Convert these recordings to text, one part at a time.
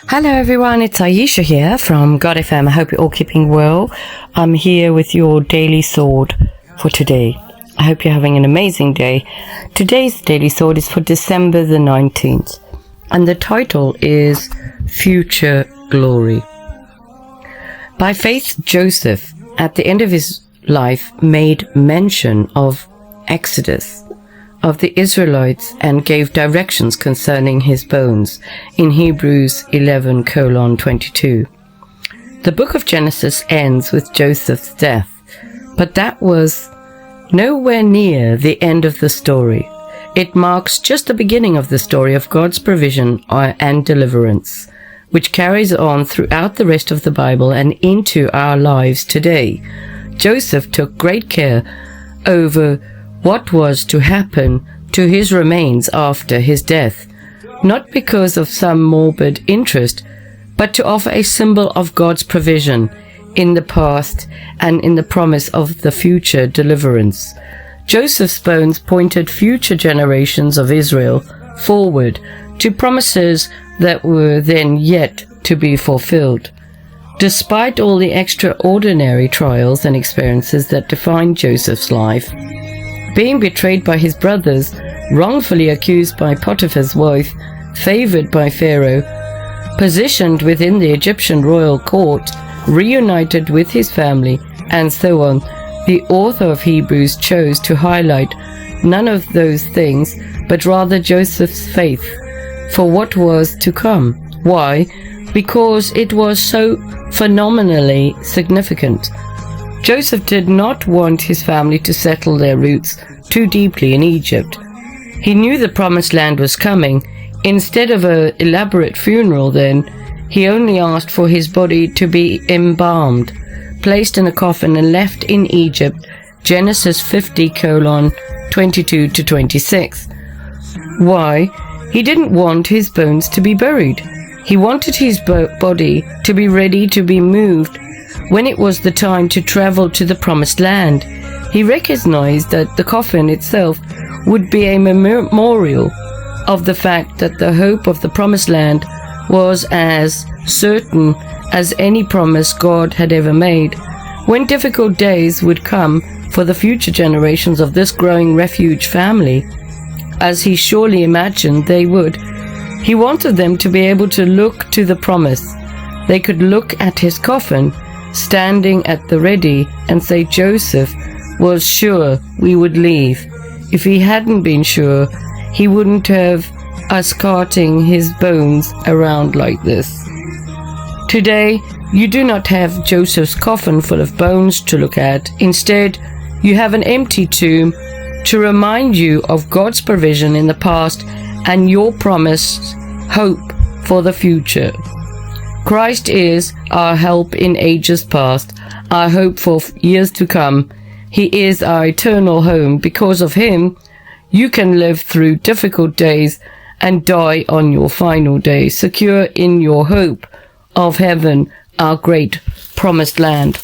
Hello everyone, it's Ayesha here from God FM. I hope you're all keeping well. I'm here with your daily sword for today. I hope you're having an amazing day. Today's daily sword is for December the 19th, and the title is Future Glory. By faith, Joseph, at the end of his life, made mention of Exodus, of the Israelites, and gave directions concerning his bones in Hebrews 11:22. The book of Genesis ends with Joseph's death, but that was nowhere near the end of the story. It marks just the beginning of the story of God's provision and deliverance, which carries on throughout the rest of the Bible and into our lives today. Joseph took great care over what was to happen to his remains after his death, not because of some morbid interest, but to offer a symbol of God's provision in the past and in the promise of the future deliverance. Joseph's bones pointed future generations of Israel forward to promises that were then yet to be fulfilled. Despite all the extraordinary trials and experiences that defined Joseph's life, being betrayed by his brothers, wrongfully accused by Potiphar's wife, favored by Pharaoh, positioned within the Egyptian royal court, reunited with his family, and so on, the author of Hebrews chose to highlight none of those things, but rather Joseph's faith for what was to come. Why? Because it was so phenomenally significant. Joseph did not want his family to settle their roots too deeply in Egypt. He knew the promised land was coming. Instead of an elaborate funeral then, he only asked for his body to be embalmed, placed in a coffin and left in Egypt, Genesis 50:22-26. Why? He didn't want his bones to be buried. He wanted his body to be ready to be moved when it was the time to travel to the promised land. He recognized that the coffin itself would be a memorial of the fact that the hope of the promised land was as certain as any promise God had ever made. When difficult days would come for the future generations of this growing refuge family, as he surely imagined they would, he wanted them to be able to look to the promise. They could look at his coffin standing at the ready and say Joseph was sure we would leave. If he hadn't been sure, he wouldn't have us carting his bones around like this. Today, you do not have Joseph's coffin full of bones to look at. Instead, you have an empty tomb to remind you of God's provision in the past and your promised hope for the future. Christ is our help in ages past, our hope for years to come. He is our eternal home. Because of him, you can live through difficult days and die on your final day, secure in your hope of heaven, our great promised land.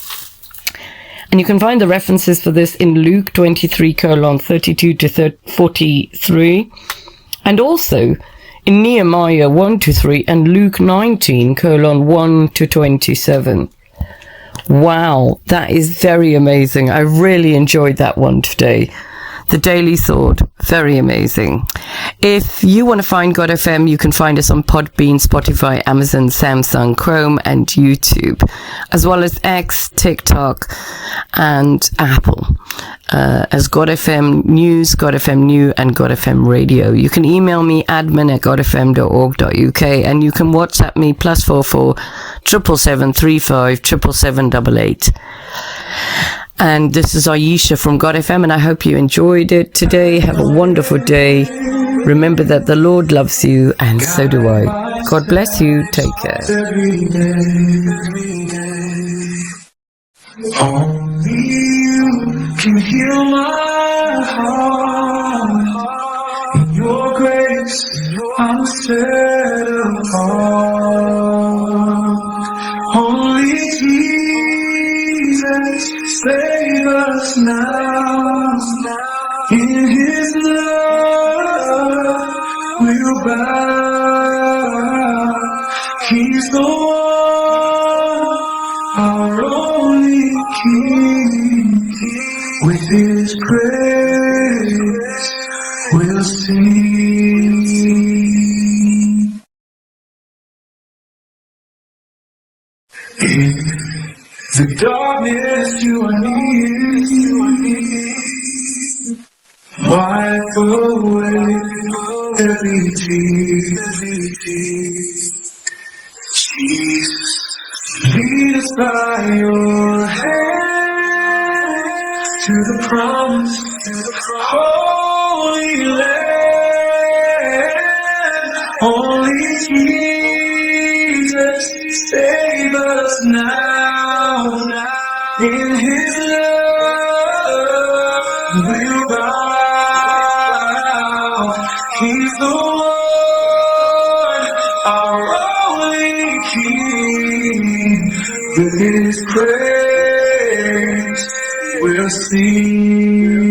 And you can find the references for this in Luke 23:32-43, and also in Nehemiah 1-3 and Luke 19:1-27. Wow, that is very amazing. I really enjoyed that one today. The Daily Sword, very amazing. If you want to find God FM, you can find us on Podbean, Spotify, Amazon, Samsung, Chrome, and YouTube, as well as X, TikTok, and Apple, as God FM News, God FM New, and God FM Radio. You can email me admin@godfm.org.uk, and you can WhatsApp me +44 777 35 77788. And this is Ayesha from God FM, and I hope you enjoyed it today. Have a wonderful day. Remember that the Lord loves you, and so do I. God bless you. Take care. Only you can heal my heart. In your grace, I'm set apart. Only Jesus, save us now. In his love, we'll bow. He the one, our only King. With His praise, we'll sing. In the darkness, you are near. Wipe away every tear. Jesus, lead us by your hand to the promise, Holy Land. Only Jesus, save us now. In His love, we'll bow. He's the one, our only King. With His praise, we'll sing.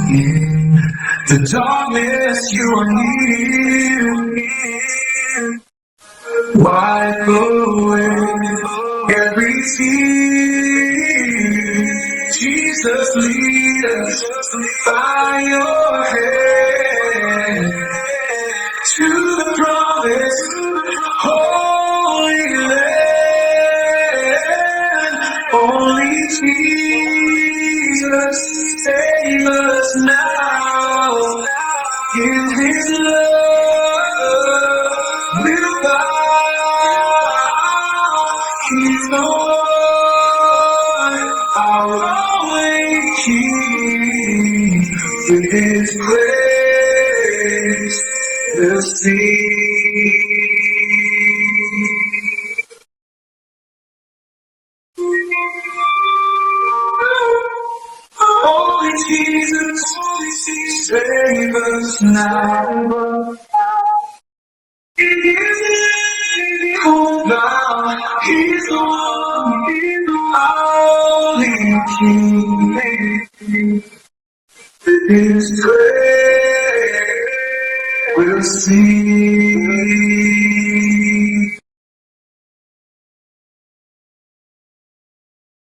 In the darkness, you are near. Wipe away every tear. Jesus, lead us by your hand to the promise, Holy Land. Only Jesus, save us now. In His love, we'll bow. He's the one, our only King. With His praise, we'll sing. Only Jesus, save us now. In His name, oh God, He's the one, only King. His praise will sing.